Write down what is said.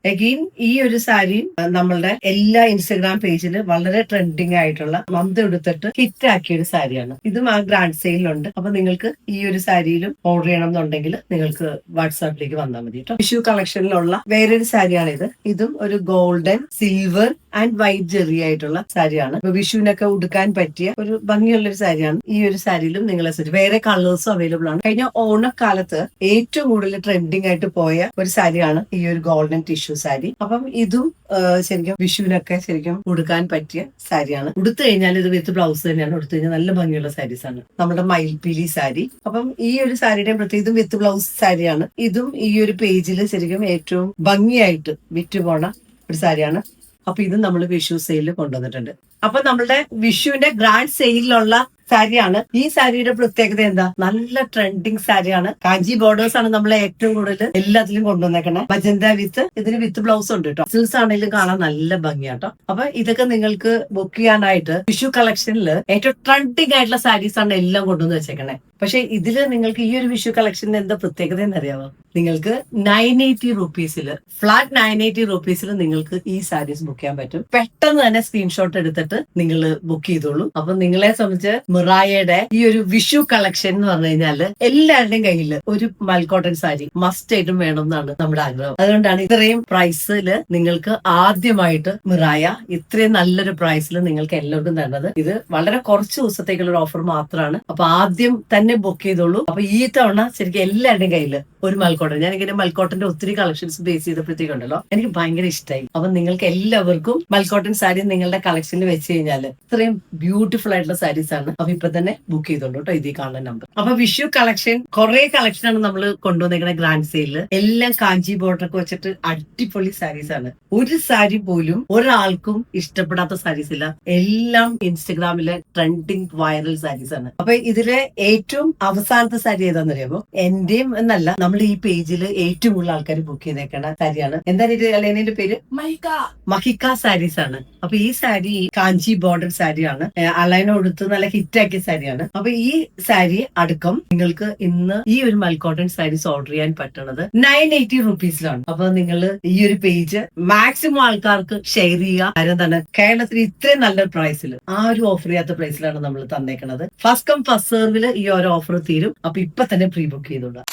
Again ഈ ഒരു സാരി നമ്മളുടെ എല്ലാ ഇൻസ്റ്റഗ്രാം പേജിൽ വളരെ ട്രെൻഡിങ് ആയിട്ടുള്ള മന്ത് എടുത്തിട്ട് ഹിറ്റ് ആക്കിയ ഒരു സാരിയാണ്. ഇതും ആ ഗ്രാൻഡ് സെയിലുണ്ട്. അപ്പൊ നിങ്ങൾക്ക് ഈ ഒരു സാരിയിലും ഓർഡർ ചെയ്യണം എന്നുണ്ടെങ്കിൽ നിങ്ങൾക്ക് വാട്സാപ്പിലേക്ക് വന്നാൽ മതി കേട്ടോ. വിഷു കളക്ഷനിലുള്ള വേറൊരു സാരിയാണ് ഇത്. ഇതും ഒരു golden, silver and white Jerry ആയിട്ടുള്ള സാരിയാണ്. ഇപ്പൊ വിഷുവിനൊക്കെ ഉടുക്കാൻ പറ്റിയ ഒരു ഭംഗിയുള്ള ഒരു സാരിയാണ്. ഈ ഒരു സാരിയിലും നിങ്ങളെ വേറെ കളേഴ്സും അവൈലബിൾ ആണ്. കഴിഞ്ഞ ഓണക്കാലത്ത് ഏറ്റവും കൂടുതൽ ട്രെൻഡിങ് ആയിട്ട് പോയ ഒരു സാരിയാണ് ഈ ഒരു ഗോൾഡൻ ടിഷ്യൂ സാരി. അപ്പം ഇതും ശരിക്കും വിഷുവിനൊക്കെ ശരിക്കും ഉടുക്കാൻ പറ്റിയ സാരിയാണ്. ഉടുത്തു കഴിഞ്ഞാൽ ഇത് വിത്ത് ബ്ലൗസ് തന്നെയാണ്. ഉടുത്തു കഴിഞ്ഞാൽ നല്ല ഭംഗിയുള്ള സാരീസ് ആണ്. നമ്മുടെ മയിൽപ്പീലി സാരി. അപ്പം ഈ ഒരു സാരിയുടെ പ്രത്യേകം വിത്ത് ബ്ലൗസ് സാരിയാണ്. ഇതും ഈ ഒരു പേജിൽ ശരിക്കും ഏറ്റവും ഭംഗിയായിട്ട് വിറ്റുപോണ ഒരു സാരിയാണ്. അപ്പൊ ഇത് നമ്മൾ വിഷു സെയിലിൽ കൊണ്ടുവന്നിട്ടുണ്ട്. അപ്പൊ നമ്മളുടെ വിഷുവിന്റെ ഗ്രാൻഡ് സെയിലിലുള്ള സാരിയാണ്. ഈ സാരിയുടെ പ്രത്യേകത എന്താ? നല്ല ട്രെൻഡിങ് സാരിയാണ്. കാഞ്ചി ബോർഡേഴ്സ് ആണ് നമ്മളെ ഏറ്റവും കൂടുതൽ എല്ലാത്തിലും കൊണ്ടുവന്നേക്കണേ. മജന്ത വിത്ത്, ഇതിന് വിത്ത് ബ്ലൗസ് ഉണ്ട് കേട്ടോ. സിൽസ് ആണെങ്കിലും കാണാൻ നല്ല ഭംഗിയാട്ടോ. അപ്പൊ ഇതൊക്കെ നിങ്ങൾക്ക് ബുക്ക് ചെയ്യാനായിട്ട് വിഷു കളക്ഷനിൽ ഏറ്റവും ട്രെൻഡിങ് ആയിട്ടുള്ള സാരീസ് ആണ് എല്ലാം കൊണ്ടുവന്ന് വെച്ചേക്കണേ. പക്ഷെ ഇതില് നിങ്ങൾക്ക് ഈ ഒരു വിഷു കളക്ഷന് എന്താ പ്രത്യേകത എന്നറിയാമോ? നിങ്ങൾക്ക് 980 റുപ്പീസിൽ, ഫ്ലാറ്റ് 980 റുപ്പീസിൽ നിങ്ങൾക്ക് ഈ സാരീസ് ബുക്ക് ചെയ്യാൻ പറ്റും. പെട്ടെന്ന് തന്നെ സ്ക്രീൻഷോട്ട് എടുത്തിട്ട് നിങ്ങൾ ബുക്ക് ചെയ്തോളൂ. അപ്പൊ നിങ്ങളെ സംബന്ധിച്ച് മിറായയുടെ ഈ ഒരു വിഷു കളക്ഷൻ എന്ന് പറഞ്ഞു കഴിഞ്ഞാൽ എല്ലാവരുടെയും കയ്യിൽ ഒരു മൽക്കോട്ടൺ സാരി മസ്റ്റ് ആയിട്ടും വേണം എന്നാണ് നമ്മുടെ ആഗ്രഹം. അതുകൊണ്ടാണ് ഇത്രയും പ്രൈസിൽ നിങ്ങൾക്ക് ആദ്യമായിട്ട് മിറായ ഇത്രയും നല്ലൊരു പ്രൈസിൽ നിങ്ങൾക്ക് എല്ലാവർക്കും തരുന്നത്. ഇത് വളരെ കുറച്ച് ദിവസത്തേക്കുള്ള ഒരു ഓഫർ മാത്രമാണ്. അപ്പൊ ആദ്യം തന്നെ ബുക്ക് ചെയ്തോളൂ. അപ്പൊ ഈ തവണ ശരിക്കും എല്ലാവരുടെയും കയ്യിൽ ഒരു മൽക്കോട്ടൺ, ഞാനിങ്ങനെ മൽക്കോട്ടന്റെ ഒത്തിരി കളക്ഷൻസ് ബേസ് ചെയ്തപ്പോഴത്തേക്കുണ്ടല്ലോ എനിക്ക് ഭയങ്കര ഇഷ്ടമായി. അപ്പൊ നിങ്ങൾക്ക് എല്ലാവർക്കും മൽക്കോട്ടൺ സാരി നിങ്ങളുടെ കളക്ഷനിൽ വെച്ച് കഴിഞ്ഞാൽ ഇത്രയും ബ്യൂട്ടിഫുൾ ആയിട്ടുള്ള സാരീസ് ആണ്. അപ്പൊ ഇപ്പൊ തന്നെ ബുക്ക് ചെയ്തോളൂ കേട്ടോ, ഇതിൽ കാണുന്ന നമ്പർ. അപ്പൊ വിഷു കളക്ഷൻ കുറെ കളക്ഷൻ ആണ് നമ്മൾ കൊണ്ടുവന്നേക്കുന്ന ഗ്രാൻഡ് സെയിലില്. എല്ലാം കാഞ്ചി ബോർഡർ ഒക്കെ വെച്ചിട്ട് അടിപൊളി സാരീസ് ആണ്. ഒരു സാരി പോലും ഒരാൾക്കും ഇഷ്ടപ്പെടാത്ത സാരീസ് ഇല്ല. എല്ലാം ഇൻസ്റ്റഗ്രാമിലെ ട്രെൻഡിങ് വൈറൽ സാരീസ് ആണ്. അപ്പൊ ഇതിലെ ഏറ്റവും അവസാനത്തെ സാരി ഏതാണെന്നറിയാമോ? എന്റെയും എന്നല്ല, നമ്മൾ ഈ പേജിൽ ഏറ്റവും കൂടുതൽ ആൾക്കാർ ബുക്ക് ചെയ്തേക്കണ സാരിയാണ്. എന്താണ് ഇത് അല്ലേന്റെ പേര്? മഹിക്ക സാരീസ് ആണ്. അപ്പൊ ഈ സാരി കാഞ്ചി ബോർഡർ സാരിയാണ്. അലൈന കൊടുത്ത് നല്ല ഹിറ്റാക്കിയ സാരിയാണ്. അപ്പൊ ഈ സാരി അടക്കം നിങ്ങൾക്ക് ഇന്ന് ഈ ഒരു മൽക്കോട്ടൺ സാരീസ് ഓർഡർ ചെയ്യാൻ പറ്റുന്നത് 980 റുപ്പീസിലാണ്. അപ്പൊ നിങ്ങൾ ഈ ഒരു പേജ് മാക്സിമം ആൾക്കാർക്ക് ഷെയർ ചെയ്യുക. കാര്യം തന്നെ കേരളത്തിൽ ഇത്രയും നല്ലൊരു പ്രൈസിൽ, ആ ഒരു ഓഫർ ചെയ്യാത്ത പ്രൈസിലാണ് നമ്മൾ തന്നേക്കുന്നത്. ഫസ്റ്റ് കം ഫസ്റ്റ് സെർവില് ഈ ഒരു ഓഫർ തീരും. അപ്പൊ ഇപ്പൊ തന്നെ പ്രീ ബുക്ക് ചെയ്തോളാം.